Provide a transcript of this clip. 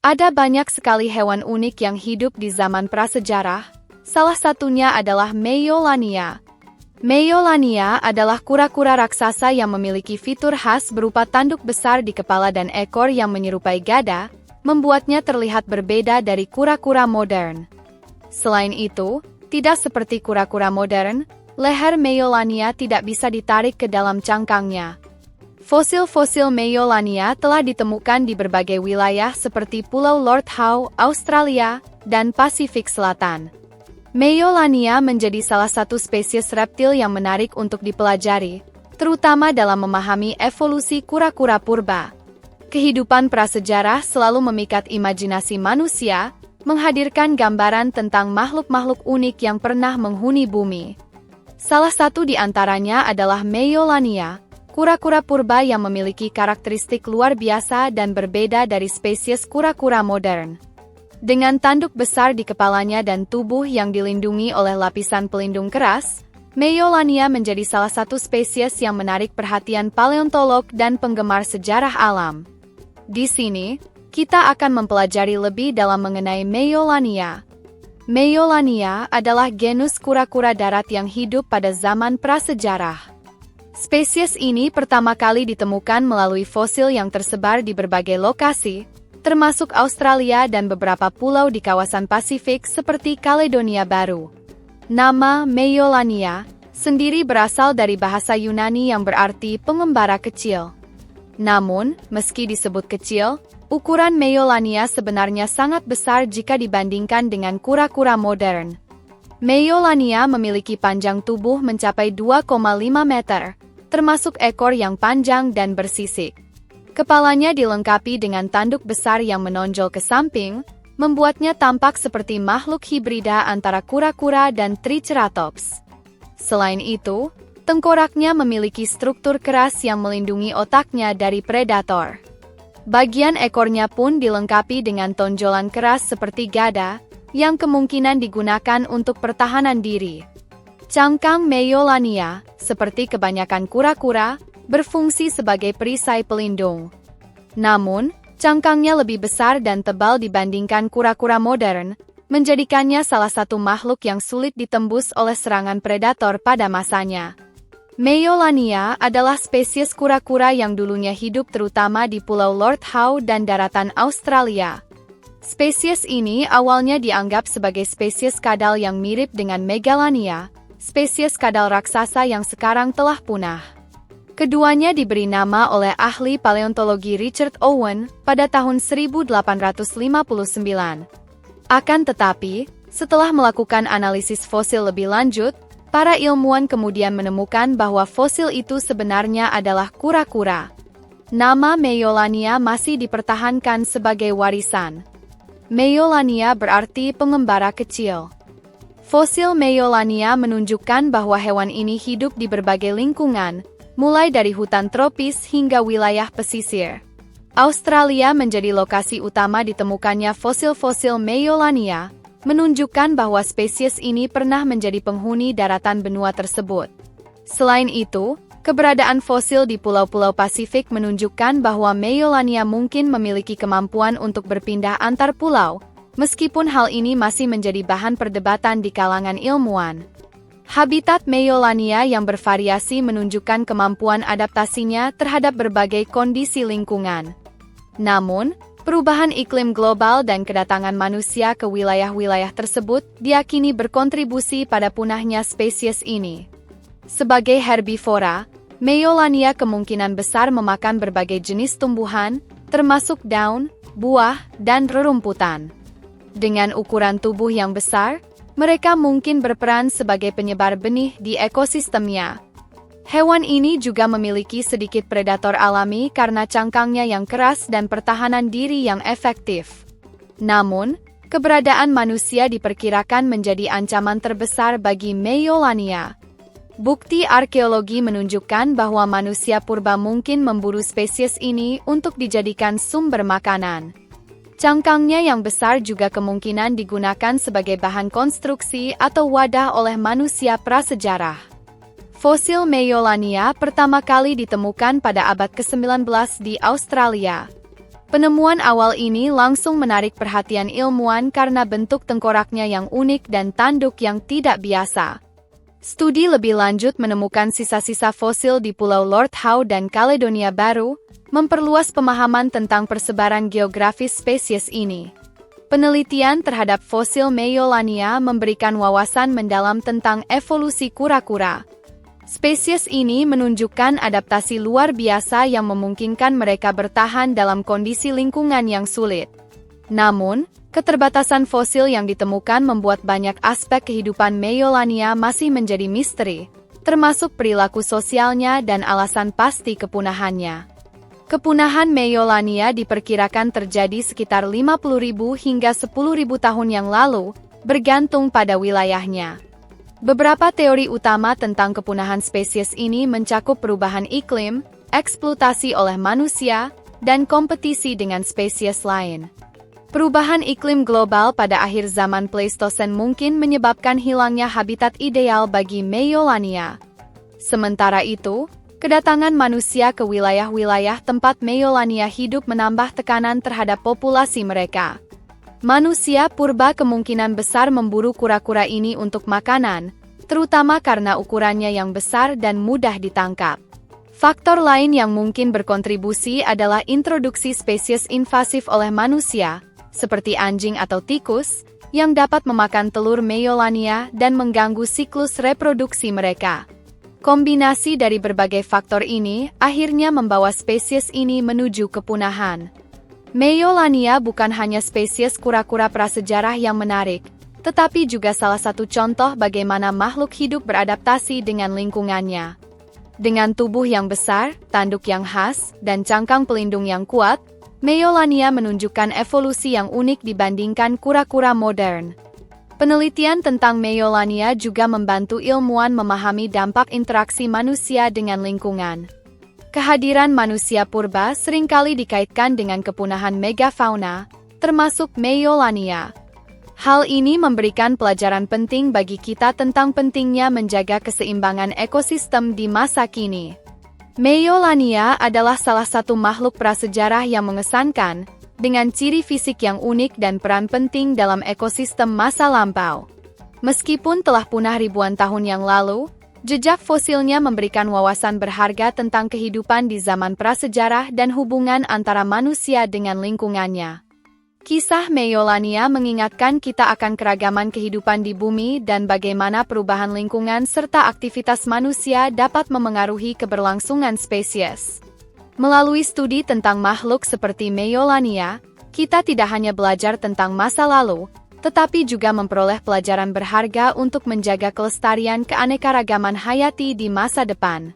Ada banyak sekali hewan unik yang hidup di zaman prasejarah, salah satunya adalah Meiolannia. Meiolannia adalah kura-kura raksasa yang memiliki fitur khas berupa tanduk besar di kepala dan ekor yang menyerupai gada, membuatnya terlihat berbeda dari kura-kura modern. Selain itu, tidak seperti kura-kura modern, leher Meiolannia tidak bisa ditarik ke dalam cangkangnya. Fosil-fosil Meiolannia telah ditemukan di berbagai wilayah seperti Pulau Lord Howe, Australia, dan Pasifik Selatan. Meiolannia menjadi salah satu spesies reptil yang menarik untuk dipelajari, terutama dalam memahami evolusi kura-kura purba. Kehidupan prasejarah selalu memikat imajinasi manusia, menghadirkan gambaran tentang makhluk-makhluk unik yang pernah menghuni bumi. Salah satu di antaranya adalah Meiolannia, kura-kura purba yang memiliki karakteristik luar biasa dan berbeda dari spesies kura-kura modern. Dengan tanduk besar di kepalanya dan tubuh yang dilindungi oleh lapisan pelindung keras, Meiolannia menjadi salah satu spesies yang menarik perhatian paleontolog dan penggemar sejarah alam. Di sini, kita akan mempelajari lebih dalam mengenai Meiolannia. Meiolannia adalah genus kura-kura darat yang hidup pada zaman prasejarah. Spesies ini pertama kali ditemukan melalui fosil yang tersebar di berbagai lokasi, termasuk Australia dan beberapa pulau di kawasan Pasifik seperti Kaledonia Baru. Nama Meiolannia sendiri berasal dari bahasa Yunani yang berarti pengembara kecil. Namun, meski disebut kecil, ukuran Meiolannia sebenarnya sangat besar jika dibandingkan dengan kura-kura modern. Meiolannia memiliki panjang tubuh mencapai 2,5 meter, termasuk ekor yang panjang dan bersisik. Kepalanya dilengkapi dengan tanduk besar yang menonjol ke samping, membuatnya tampak seperti makhluk hibrida antara kura-kura dan Triceratops. Selain itu, tengkoraknya memiliki struktur keras yang melindungi otaknya dari predator. Bagian ekornya pun dilengkapi dengan tonjolan keras seperti gada, yang kemungkinan digunakan untuk pertahanan diri. Cangkang Meiolannia, seperti kebanyakan kura-kura, berfungsi sebagai perisai pelindung. Namun, cangkangnya lebih besar dan tebal dibandingkan kura-kura modern, menjadikannya salah satu makhluk yang sulit ditembus oleh serangan predator pada masanya. Meiolannia adalah spesies kura-kura yang dulunya hidup terutama di Pulau Lord Howe dan daratan Australia. Spesies ini awalnya dianggap sebagai spesies kadal yang mirip dengan Megalania, spesies kadal raksasa yang sekarang telah punah. Keduanya diberi nama oleh ahli paleontologi Richard Owen pada tahun 1859. Akan tetapi, setelah melakukan analisis fosil lebih lanjut, para ilmuwan kemudian menemukan bahwa fosil itu sebenarnya adalah kura-kura. Nama Meiolannia masih dipertahankan sebagai warisan. Meiolannia berarti pengembara kecil. Fosil Meiolannia menunjukkan bahwa hewan ini hidup di berbagai lingkungan, mulai dari hutan tropis hingga wilayah pesisir. Australia menjadi lokasi utama ditemukannya fosil-fosil Meiolannia, menunjukkan bahwa spesies ini pernah menjadi penghuni daratan benua tersebut. Selain itu, keberadaan fosil di pulau-pulau Pasifik menunjukkan bahwa Meiolannia mungkin memiliki kemampuan untuk berpindah antar pulau, meskipun hal ini masih menjadi bahan perdebatan di kalangan ilmuwan. Habitat Meiolannia yang bervariasi menunjukkan kemampuan adaptasinya terhadap berbagai kondisi lingkungan. Namun, perubahan iklim global dan kedatangan manusia ke wilayah-wilayah tersebut diyakini berkontribusi pada punahnya spesies ini. Sebagai herbivora, Meiolannia kemungkinan besar memakan berbagai jenis tumbuhan, termasuk daun, buah, dan rerumputan. Dengan ukuran tubuh yang besar, mereka mungkin berperan sebagai penyebar benih di ekosistemnya. Hewan ini juga memiliki sedikit predator alami karena cangkangnya yang keras dan pertahanan diri yang efektif. Namun, keberadaan manusia diperkirakan menjadi ancaman terbesar bagi Meiolannia. Bukti arkeologi menunjukkan bahwa manusia purba mungkin memburu spesies ini untuk dijadikan sumber makanan. Cangkangnya yang besar juga kemungkinan digunakan sebagai bahan konstruksi atau wadah oleh manusia prasejarah. Fosil Meiolannia pertama kali ditemukan pada abad ke-19 di Australia. Penemuan awal ini langsung menarik perhatian ilmuwan karena bentuk tengkoraknya yang unik dan tanduk yang tidak biasa. Studi lebih lanjut menemukan sisa-sisa fosil di Pulau Lord Howe dan Kaledonia Baru, memperluas pemahaman tentang persebaran geografis spesies ini. Penelitian terhadap fosil Meiollania memberikan wawasan mendalam tentang evolusi kura-kura. Spesies ini menunjukkan adaptasi luar biasa yang memungkinkan mereka bertahan dalam kondisi lingkungan yang sulit. Namun, keterbatasan fosil yang ditemukan membuat banyak aspek kehidupan Meiollania masih menjadi misteri, termasuk perilaku sosialnya dan alasan pasti kepunahannya. Kepunahan Meiollania diperkirakan terjadi sekitar 50.000 hingga 10.000 tahun yang lalu, bergantung pada wilayahnya. Beberapa teori utama tentang kepunahan spesies ini mencakup perubahan iklim, eksploitasi oleh manusia, dan kompetisi dengan spesies lain. Perubahan iklim global pada akhir zaman Pleistosen mungkin menyebabkan hilangnya habitat ideal bagi Meiollania. Sementara itu, kedatangan manusia ke wilayah-wilayah tempat Meiollania hidup menambah tekanan terhadap populasi mereka. Manusia purba kemungkinan besar memburu kura-kura ini untuk makanan, terutama karena ukurannya yang besar dan mudah ditangkap. Faktor lain yang mungkin berkontribusi adalah introduksi spesies invasif oleh manusia, seperti anjing atau tikus, yang dapat memakan telur Meiollania dan mengganggu siklus reproduksi mereka. Kombinasi dari berbagai faktor ini akhirnya membawa spesies ini menuju kepunahan. Meiollania bukan hanya spesies kura-kura prasejarah yang menarik, tetapi juga salah satu contoh bagaimana makhluk hidup beradaptasi dengan lingkungannya. Dengan tubuh yang besar, tanduk yang khas, dan cangkang pelindung yang kuat, Meiollania menunjukkan evolusi yang unik dibandingkan kura-kura modern. Penelitian tentang Meiollania juga membantu ilmuwan memahami dampak interaksi manusia dengan lingkungan. Kehadiran manusia purba seringkali dikaitkan dengan kepunahan megafauna, termasuk Meiollania. Hal ini memberikan pelajaran penting bagi kita tentang pentingnya menjaga keseimbangan ekosistem di masa kini. Meiollania adalah salah satu makhluk prasejarah yang mengesankan, dengan ciri fisik yang unik dan peran penting dalam ekosistem masa lampau. Meskipun telah punah ribuan tahun yang lalu, jejak fosilnya memberikan wawasan berharga tentang kehidupan di zaman prasejarah dan hubungan antara manusia dengan lingkungannya. Kisah Meiollania mengingatkan kita akan keragaman kehidupan di bumi dan bagaimana perubahan lingkungan serta aktivitas manusia dapat memengaruhi keberlangsungan spesies. Melalui studi tentang makhluk seperti Meiollania, kita tidak hanya belajar tentang masa lalu, tetapi juga memperoleh pelajaran berharga untuk menjaga kelestarian keanekaragaman hayati di masa depan.